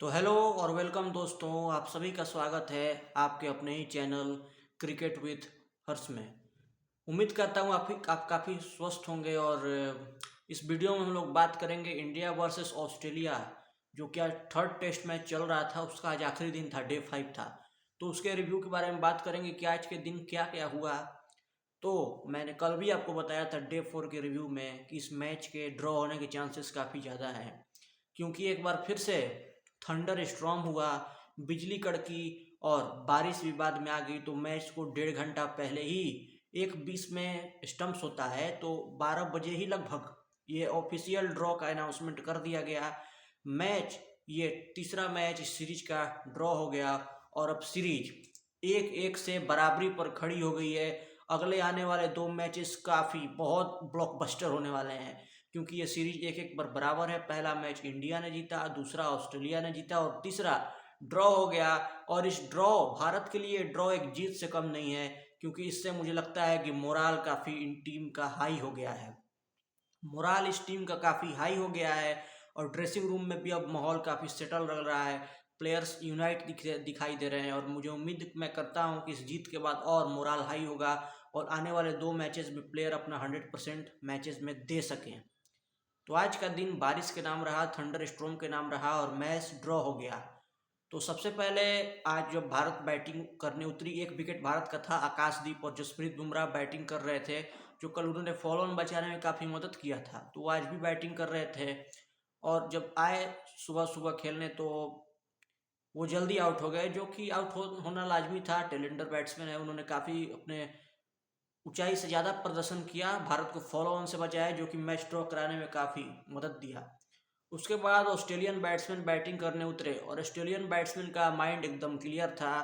तो हेलो और वेलकम दोस्तों, आप सभी का स्वागत है आपके अपने ही चैनल क्रिकेट विथ हर्ष में। उम्मीद करता हूँ आप काफ़ी स्वस्थ होंगे और इस वीडियो में हम लोग बात करेंगे इंडिया वर्सेस ऑस्ट्रेलिया, जो क्या थर्ड टेस्ट मैच चल रहा था, उसका आज आखिरी दिन था, डे 5 था। तो उसके रिव्यू के बारे में बात करेंगे कि आज के दिन क्या क्या हुआ। तो मैंने कल भी आपको बताया था डे 4 के रिव्यू में कि इस मैच के ड्रॉ होने के चांसेस काफ़ी ज़्यादा हैं, क्योंकि एक बार फिर से थंडर स्ट्रॉम हुआ, बिजली कड़की और बारिश भी बाद में आ गई। तो मैच को 1.5 घंटा पहले ही 1:20 में स्टम्प्स होता है, तो 12 बजे ही लगभग ये ऑफिशियल ड्रॉ का अनाउंसमेंट कर दिया गया। मैच, ये तीसरा मैच इस सीरीज का ड्रॉ हो गया और अब सीरीज 1-1 से बराबरी पर खड़ी हो गई है। अगले आने वाले दो मैचेस काफ़ी बहुत ब्लॉकबस्टर होने वाले हैं, क्योंकि ये सीरीज 1-1 पर बराबर है। पहला मैच इंडिया ने जीता, दूसरा ऑस्ट्रेलिया ने जीता और तीसरा ड्रॉ हो गया। और इस ड्रॉ, भारत के लिए ड्रॉ एक जीत से कम नहीं है, क्योंकि इससे मुझे लगता है कि मोराल काफ़ी इन टीम का हाई हो गया है। मोराल इस टीम का काफ़ी हाई हो गया है और ड्रेसिंग रूम में भी अब माहौल काफ़ी सेटल लग रहा है। प्लेयर्स यूनाइट दिखाई दे रहे हैं और मुझे उम्मीद मैं करता हूं कि इस जीत के बाद और मोराल हाई होगा और आने वाले दो मैचेस में प्लेयर अपना 100% मैचेस में दे सकें। तो आज का दिन बारिश के नाम रहा, थंडर स्ट्रोम के नाम रहा और मैच ड्रॉ हो गया। तो सबसे पहले आज जब भारत बैटिंग करने उतरी, एक विकेट भारत का था, आकाशदीप और जसप्रीत बुमराह बैटिंग कर रहे थे, जो कल उन्होंने फॉलो ऑन बचाने में काफ़ी मदद किया था। तो आज भी बैटिंग कर रहे थे और जब आए सुबह सुबह खेलने तो वो जल्दी आउट हो गए, जो कि होना लाजमी था। टेलेंडर बैट्समैन है, उन्होंने काफ़ी अपने ऊंचाई से ज़्यादा प्रदर्शन किया, भारत को फॉलो ऑन से बचाया, जो कि मैच ड्रॉ कराने में काफ़ी मदद दिया। उसके बाद ऑस्ट्रेलियन बैट्समैन बैटिंग करने उतरे और ऑस्ट्रेलियन बैट्समैन का माइंड एकदम क्लियर था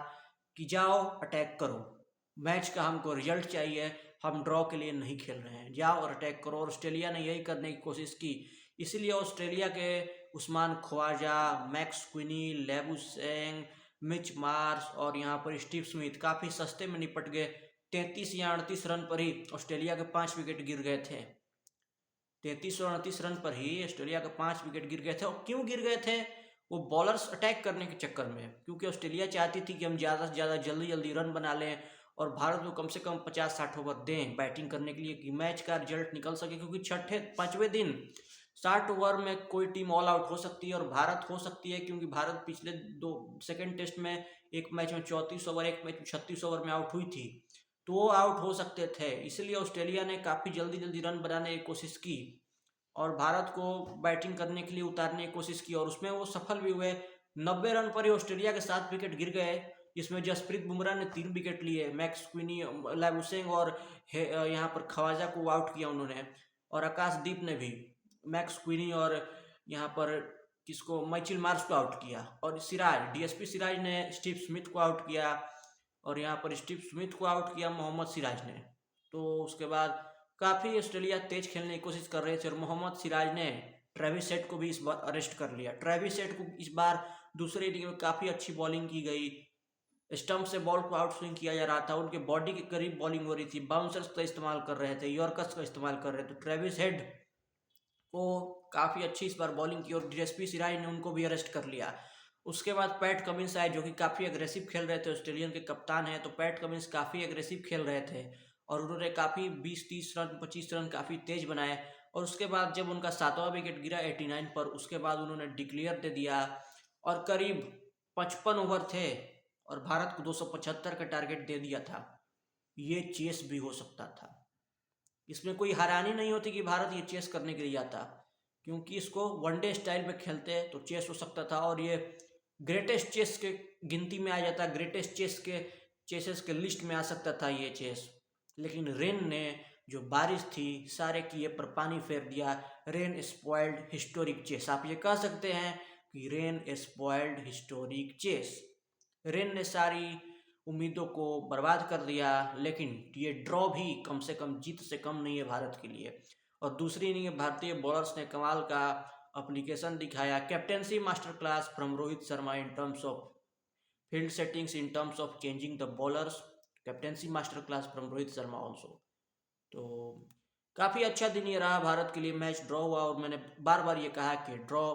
कि जाओ अटैक करो, मैच का हमको रिजल्ट चाहिए, हम ड्रॉ के लिए नहीं खेल रहे हैं, जाओ और अटैक करो। और ऑस्ट्रेलिया ने यही करने की कोशिश की, इसीलिए ऑस्ट्रेलिया के उस्मान ख्वाजा, मैक्स क्विनी, लेबुसेंग, मिच मार्श और यहाँ पर स्टीव स्मिथ काफ़ी सस्ते में निपट गए। 33 या 38 रन पर ही ऑस्ट्रेलिया के 5 विकेट गिर गए थे। 33 और 38 रन पर ही ऑस्ट्रेलिया के 5 विकेट गिर गए थे। और क्यों गिर गए थे? वो बॉलर्स अटैक करने के चक्कर में, क्योंकि ऑस्ट्रेलिया चाहती थी कि हम ज़्यादा से ज़्यादा जल्दी जल्दी रन बना लें और भारत को कम से कम 50-60 ओवर दें बैटिंग करने के लिए, कि मैच का रिजल्ट निकल सके। क्योंकि छठे पाँचवें दिन 60 ओवर में कोई टीम ऑल आउट हो सकती है और भारत हो सकती है, क्योंकि भारत पिछले दो सेकेंड टेस्ट में एक मैच में 34 ओवर, एक मैच में 36 ओवर में आउट हुई थी, तो वो आउट हो सकते थे। इसलिए ऑस्ट्रेलिया ने काफ़ी जल्दी जल्दी रन बनाने की कोशिश की और भारत को बैटिंग करने के लिए उतारने की कोशिश की और उसमें वो सफल भी हुए। 90 रन पर ही ऑस्ट्रेलिया के 7 विकेट गिर गए, जिसमें जसप्रीत बुमराह ने 3 विकेट लिए, मैक्स क्विनी, लाबुसेंग और यहाँ पर खवाजा को आउट किया उन्होंने, और आकाशदीप ने भी मैक्स क्विनी और यहाँ पर किसको, माइचेल मार्श को आउट किया। और सिराज, डीएसपी सिराज ने स्टीव स्मिथ को आउट किया और यहाँ पर स्टीव स्मिथ को आउट किया मोहम्मद सिराज ने। तो उसके बाद काफ़ी ऑस्ट्रेलिया तेज खेलने की कोशिश कर रहे थे और मोहम्मद सिराज ने ट्रेविस हेड को भी इस बार अरेस्ट कर लिया। ट्रेविस हेड को इस बार दूसरे इनिंग में काफ़ी अच्छी बॉलिंग की गई, स्टंप से बॉल को आउट स्विंग किया जा रहा था, उनके बॉडी के करीब बॉलिंग हो रही थी, बाउंसर्स का इस्तेमाल कर रहे थे, यॉर्कर्स का इस्तेमाल कर रहे थे। तो ट्रेविस हेड को काफ़ी अच्छी इस बार बॉलिंग की और डीएसपी सिराज ने उनको भी अरेस्ट कर लिया। उसके बाद पैट कमिंस आए, जो कि काफ़ी एग्रेसिव खेल रहे थे, ऑस्ट्रेलियन के कप्तान हैं, तो पैट कमिंस काफ़ी एग्रेसिव खेल रहे थे और उन्होंने काफ़ी 20-30 रन 25 रन काफ़ी तेज बनाए। और उसके बाद जब उनका 7वां विकेट गिरा 89 पर, उसके बाद उन्होंने डिक्लेयर दे दिया और करीब 55 ओवर थे और भारत को 275 का टारगेट दे दिया था। ये चेस भी हो सकता था, इसमें कोई हैरानी नहीं होती कि भारत ये चेस करने के लिए जाता, क्योंकि इसको वनडे स्टाइल में खेलते तो चेस हो सकता था और ये ग्रेटेस्ट चेस के गिनती में आ जाता, ग्रेटेस्ट चेस के चेसेस के लिस्ट में आ सकता था ये चेस। लेकिन रेन ने, जो बारिश थी, सारे किए पर पानी फेर दिया। रेन स्पॉइल्ड हिस्टोरिक चेस, आप ये कह सकते हैं कि rain spoiled historic chase. Rain ने सारी उम्मीदों को बर्बाद कर दिया, लेकिन ये ड्रॉ भी कम से कम जीत से कम नहीं है भारत के लिए। और दूसरी इनिंग में भारतीय बॉलर्स ने कमाल का एप्लीकेशन दिखाया, captaincy master class from Rohit Sharma in terms of field settings, in terms of changing the bowlers, captaincy master class from Rohit Sharma also. तो काफ़ी अच्छा दिन ये रहा भारत के लिए, मैच ड्रॉ हुआ और मैंने बार बार ये कहा कि ड्रॉ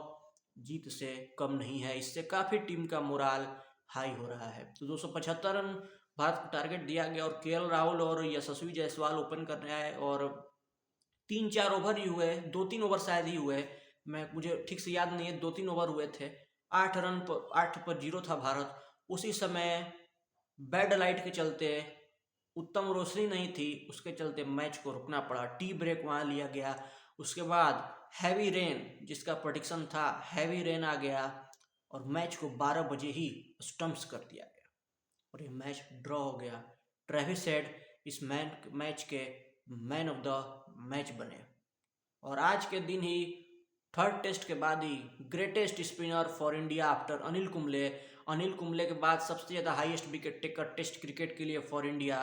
जीत से कम नहीं है। इससे काफ़ी टीम का मोराल हाई हो रहा है। तो 275 रन भारत को टारगेट दिया गया और केएल राहुल और यशस्वी जायसवाल ओपन कर रहे हैं और 3-4 ओवर ही हुए, 2-3 ओवर शायद ही हुए, मुझे ठीक से याद नहीं है, 2-3 ओवर हुए थे। 8 पर 0 था भारत। उसी समय बैड लाइट के चलते, उत्तम रोशनी नहीं थी, उसके चलते मैच को रुकना पड़ा। टी ब्रेक वहाँ लिया गया। उसके बाद हैवी रेन, जिसका प्रेडिक्शन था, हैवी रेन आ गया और मैच को 12 बजे ही स्टम्प्स कर दिया गया और ये मैच ड्रॉ हो गया। ट्रेविस हेड इस मैच के मैन ऑफ द मैच बने और आज के दिन ही थर्ड टेस्ट के बाद ही greatest spinner for India after Anil Kumble के बाद सबसे ज़्यादा highest wicket taker test cricket के लिए फॉर इंडिया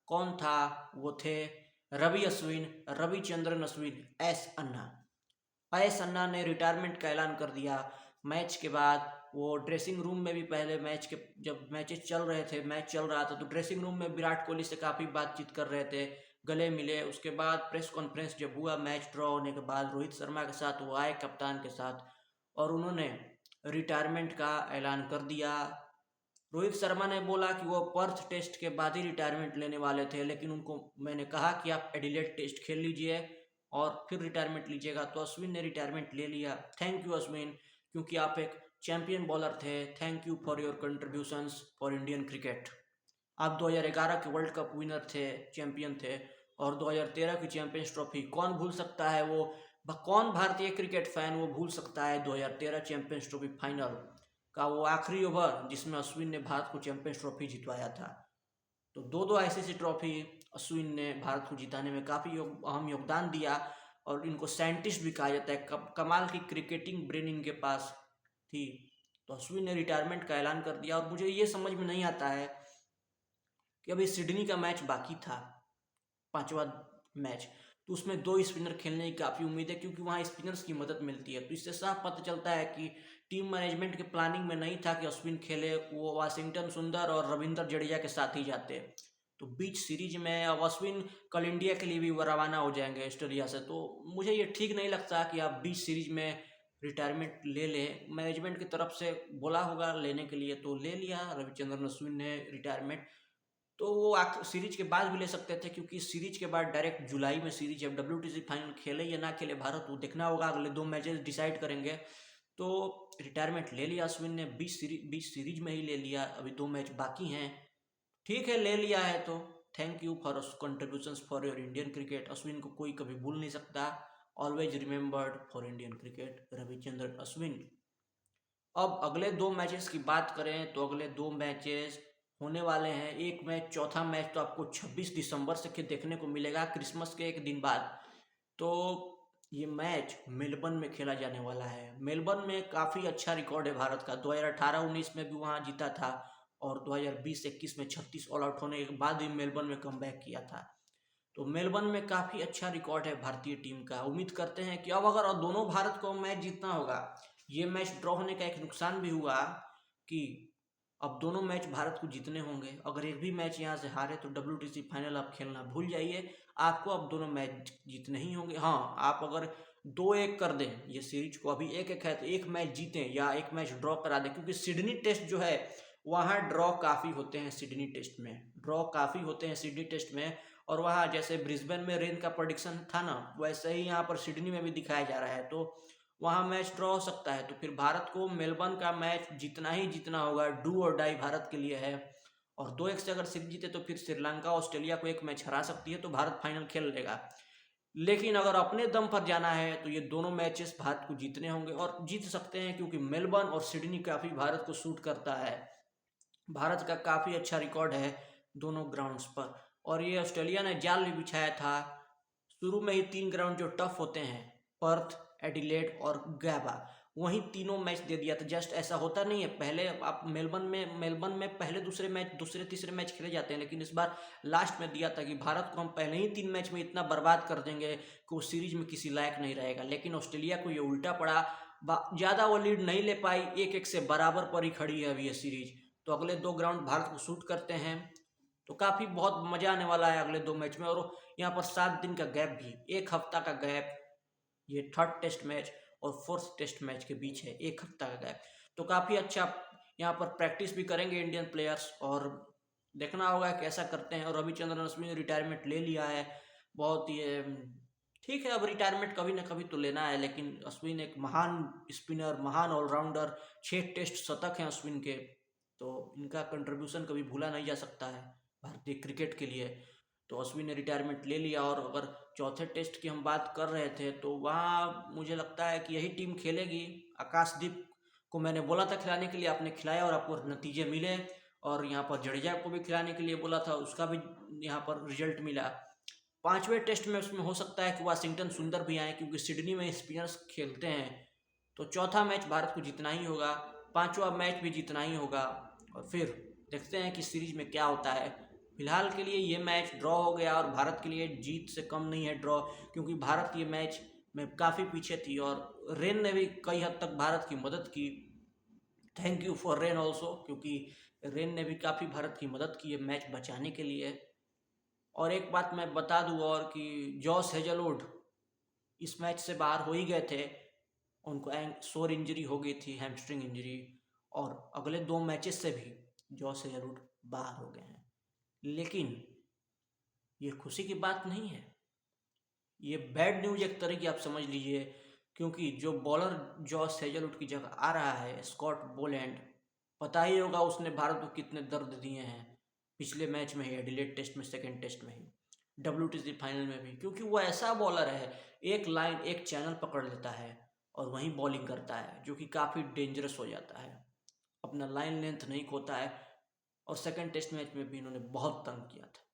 कौन था? वो थे रविचंद्रन अश्विन, एस अन्ना ने रिटायरमेंट का ऐलान कर दिया मैच के बाद। वो ड्रेसिंग रूम में भी पहले मैच के, जब मैच चल रहा था तो ड्रेसिंग रूम में विराट कोहली से काफ़ी बातचीत कर रहे थे, गले मिले। उसके बाद प्रेस कॉन्फ्रेंस जब हुआ मैच ड्रॉ होने के बाद, रोहित शर्मा के साथ वो आए कप्तान के साथ और उन्होंने रिटायरमेंट का ऐलान कर दिया। रोहित शर्मा ने बोला कि वो पर्थ टेस्ट के बाद ही रिटायरमेंट लेने वाले थे, लेकिन उनको मैंने कहा कि आप एडिलेड टेस्ट खेल लीजिए और फिर रिटायरमेंट लीजिएगा, तो अश्विन ने रिटायरमेंट ले लिया। थैंक यू अश्विन, क्योंकि आप एक चैंपियन बॉलर थे। Thank you for your contributions for Indian cricket. आप 2011 के वर्ल्ड कप विनर थे, चैंपियन थे, और 2013 की चैंपियंस ट्रॉफी कौन भूल सकता है? कौन भारतीय क्रिकेट फैन वो भूल सकता है 2013 चैंपियंस ट्रॉफी फाइनल का वो आखिरी ओवर जिसमें अश्विन ने भारत को चैंपियंस ट्रॉफी जितवाया था। तो दो आईसीसी ट्रॉफी अश्विन ने भारत को जिताने में काफ़ी अहम योगदान दिया और इनको साइंटिस्ट भी कहा जाता है। कमाल की क्रिकेटिंग ब्रेन इनके पास थी। तो अश्विन ने रिटायरमेंट का ऐलान कर दिया और मुझे ये समझ में नहीं आता है कि अभी सिडनी का मैच बाकी था, 5वां मैच, तो उसमें 2 स्पिनर खेलने की काफ़ी उम्मीद है क्योंकि वहाँ स्पिनर्स की मदद मिलती है। तो इससे साफ पता चलता है कि टीम मैनेजमेंट के प्लानिंग में नहीं था कि अश्विन खेले, वो वाशिंगटन सुंदर और रविंद्र जडेजा के साथ ही जाते। तो बीच सीरीज में अब अश्विन कल इंडिया के लिए भी रवाना हो जाएंगे ऑस्ट्रेलिया से, तो मुझे ये ठीक नहीं लगता कि आप बीच सीरीज में रिटायरमेंट ले लें। मैनेजमेंट की तरफ से बोला होगा लेने के लिए तो ले लिया रविचंद्रन अश्विन ने रिटायरमेंट। तो वो सीरीज के बाद भी ले सकते थे क्योंकि सीरीज के बाद डायरेक्ट जुलाई में सीरीज, जब WTC फाइनल खेले या ना खेले भारत, वो देखना होगा, अगले 2 मैचेस डिसाइड करेंगे। तो रिटायरमेंट ले लिया अश्विन ने, 20 सीरीज में ही ले लिया, अभी 2 मैच बाकी हैं। ठीक है, ले लिया है तो thank you for contributions for your Indian cricket. Ashwin को कोई कभी भूल नहीं सकता। Always remembered for Indian cricket, Ravichandran Ashwin. अब अगले 2 मैचेस की बात करें तो अगले 2 मैचेस होने वाले हैं। एक मैच, चौथा मैच तो आपको 26 दिसंबर से देखने को मिलेगा, क्रिसमस के एक दिन बाद। तो ये मैच मेलबर्न में खेला जाने वाला है। मेलबर्न में काफ़ी अच्छा रिकॉर्ड है भारत का, 2018-19 में भी वहाँ जीता था और 2020-21 में 36 ऑल आउट होने के बाद भी मेलबर्न में कमबैक किया था। तो मेलबर्न में काफ़ी अच्छा रिकॉर्ड है भारतीय टीम का। उम्मीद करते हैं कि अब अगर और दोनों भारत को मैच जीतना होगा। ये मैच ड्रॉ होने का एक नुकसान भी हुआ कि अब दोनों मैच भारत को जीतने होंगे। अगर एक भी मैच यहाँ से हारे तो WTC फाइनल आप खेलना भूल जाइए। आपको अब दोनों मैच जीतने ही होंगे। हाँ, आप अगर 2-1 कर दें ये सीरीज को, अभी 1-1 है, तो एक मैच जीतें या एक मैच ड्रॉ करा दें, क्योंकि सिडनी टेस्ट जो है वहाँ ड्रॉ काफ़ी होते हैं। सिडनी टेस्ट में और वहाँ जैसे ब्रिस्बेन में रेन का प्रेडिक्शन था ना, वैसे ही यहाँ पर सिडनी में भी दिखाया जा रहा है। तो वहाँ मैच ड्रॉ हो सकता है। तो फिर भारत को मेलबर्न का मैच जीतना ही जीतना होगा, डू और डाई भारत के लिए है। और 2-1 से अगर सीरीज जीते तो फिर श्रीलंका ऑस्ट्रेलिया को एक मैच हरा सकती है, तो भारत फाइनल खेल लेगा। लेकिन अगर अपने दम पर जाना है तो ये दोनों मैचेस भारत को जीतने होंगे और जीत सकते हैं, क्योंकि मेलबर्न और सिडनी काफ़ी भारत को सूट करता है। भारत का काफ़ी अच्छा रिकॉर्ड है दोनों ग्राउंड्स पर। और ये ऑस्ट्रेलिया ने जाल भी बिछाया था। शुरू में ही 3 ग्राउंड जो टफ होते हैं, पर्थ, एडिलेड और गैबा, वहीं तीनों मैच दे दिया था। जस्ट ऐसा होता नहीं है, पहले आप मेलबर्न में पहले दूसरे तीसरे मैच खेले जाते हैं, लेकिन इस बार लास्ट में दिया था कि भारत को हम पहले ही 3 मैच में इतना बर्बाद कर देंगे कि वो सीरीज में किसी लायक नहीं रहेगा। लेकिन ऑस्ट्रेलिया को ये उल्टा पड़ा, ज़्यादा वो लीड नहीं ले पाई, 1-1 से बराबर पर ही खड़ी है अभी ये सीरीज। तो अगले 2 ग्राउंड भारत को सूट करते हैं, तो काफ़ी बहुत मज़ा आने वाला है अगले 2 मैच में। और यहाँ पर 7 दिन का गैप भी, 1 हफ्ता का गैप, ये थर्ड टेस्ट मैच और फोर्थ टेस्ट मैच के बीच है, 1 हफ्ता का गैप। तो काफ़ी अच्छा यहाँ पर प्रैक्टिस भी करेंगे इंडियन प्लेयर्स, और देखना होगा कैसा करते हैं। और रविचंद्रन अश्विन ने रिटायरमेंट ले लिया है, बहुत ही ठीक है, अब रिटायरमेंट कभी ना कभी तो लेना है, लेकिन अश्विन एक महान स्पिनर, महान ऑलराउंडर, 6 टेस्ट शतक हैं अश्विन के, तो इनका कंट्रीब्यूशन कभी भूला नहीं जा सकता है भारतीय क्रिकेट के लिए। तो अश्विन ने रिटायरमेंट ले लिया, और अगर चौथे टेस्ट की हम बात कर रहे थे तो वहाँ मुझे लगता है कि यही टीम खेलेगी। आकाशदीप को मैंने बोला था खिलाने के लिए, आपने खिलाया और आपको नतीजे मिले, और यहाँ पर जडेजा को भी खिलाने के लिए बोला था, उसका भी यहाँ पर रिजल्ट मिला। 5वें टेस्ट में उसमें हो सकता है कि वाशिंगटन सुंदर भी आए, क्योंकि सिडनी में स्पिनर्स खेलते हैं। तो चौथा मैच भारत को जीतना ही होगा, 5वां मैच भी जीतना ही होगा, और फिर देखते हैं कि सीरीज में क्या होता है। फिलहाल के लिए ये मैच ड्रॉ हो गया, और भारत के लिए जीत से कम नहीं है ड्रॉ, क्योंकि भारत ये मैच में काफ़ी पीछे थी, और रेन ने भी कई हद तक भारत की मदद की। Thank you for rain also, क्योंकि रेन ने भी काफ़ी भारत की मदद की है मैच बचाने के लिए। और एक बात मैं बता दूं और कि जॉस हेजलवुड इस मैच से बाहर हो ही गए थे, उनको शोर इंजरी हो गई थी, हैमस्ट्रिंग इंजरी, और अगले 2 मैचेस से भी जॉस हेजलवुड बाहर हो गए हैं। लेकिन ये खुशी की बात नहीं है, ये बैड न्यूज एक तरह की आप समझ लीजिए, क्योंकि जो बॉलर जॉस हेजलवुड की जगह आ रहा है, स्कॉट बोलैंड, पता ही होगा उसने भारत को कितने दर्द दिए हैं पिछले मैच में ही, एडिलेड टेस्ट में, 2nd टेस्ट में ही, WTC फाइनल में भी, क्योंकि वो ऐसा बॉलर है, एक लाइन एक चैनल पकड़ लेता है और वहीं बॉलिंग करता है, जो कि काफ़ी डेंजरस हो जाता है, अपना लाइन लेंथ नहीं खोता है। और 2nd टेस्ट मैच में भी इन्होंने बहुत तंग किया था।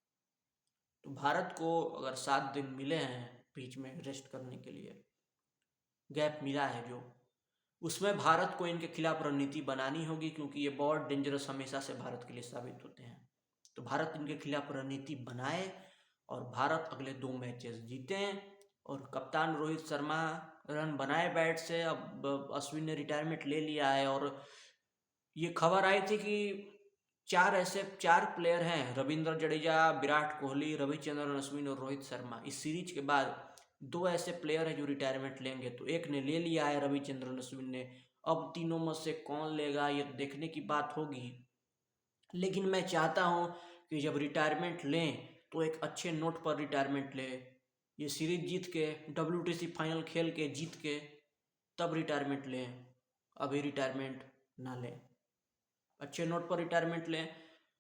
तो भारत को अगर 7 दिन मिले हैं बीच में रेस्ट करने के लिए, गैप मिला है जो, उसमें भारत को इनके खिलाफ रणनीति बनानी होगी, क्योंकि ये बहुत डेंजरस हमेशा से भारत के लिए साबित होते हैं। तो भारत इनके खिलाफ रणनीति बनाए, और भारत अगले 2 मैचेस जीतें, और कप्तान रोहित शर्मा रन बनाए बैट से। अब अश्विन ने रिटायरमेंट ले लिया है, और ये खबर आई थी कि 4 प्लेयर हैं, रविंद्र जडेजा, विराट कोहली, रविचंद्रन अश्विन और रोहित शर्मा, इस सीरीज के बाद 2 ऐसे प्लेयर हैं जो रिटायरमेंट लेंगे। तो एक ने ले लिया है, रविचंद्रन अश्विन ने, अब तीनों में से कौन लेगा ये देखने की बात होगी। लेकिन मैं चाहता हूँ कि जब रिटायरमेंट लें तो एक अच्छे नोट पर रिटायरमेंट ले, ये सीरीज जीत के, WTC फाइनल खेल के जीत के तब रिटायरमेंट लें, अभी रिटायरमेंट ना लें, अच्छे नोट पर रिटायरमेंट लें।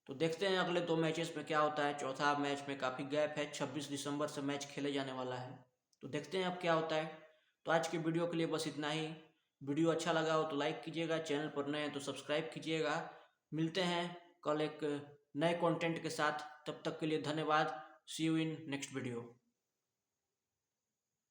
तो देखते हैं अगले 2 मैचेस में क्या होता है। चौथा मैच में काफ़ी गैप है, 26 दिसंबर से मैच खेले जाने वाला है, तो देखते हैं अब क्या होता है। तो आज की वीडियो के लिए बस इतना ही। वीडियो अच्छा लगा हो तो लाइक कीजिएगा, चैनल पर नए हैं तो सब्सक्राइब कीजिएगा। मिलते हैं कल एक नए कंटेंट के साथ, तब तक के लिए धन्यवाद। सी यू इन नेक्स्ट वीडियो।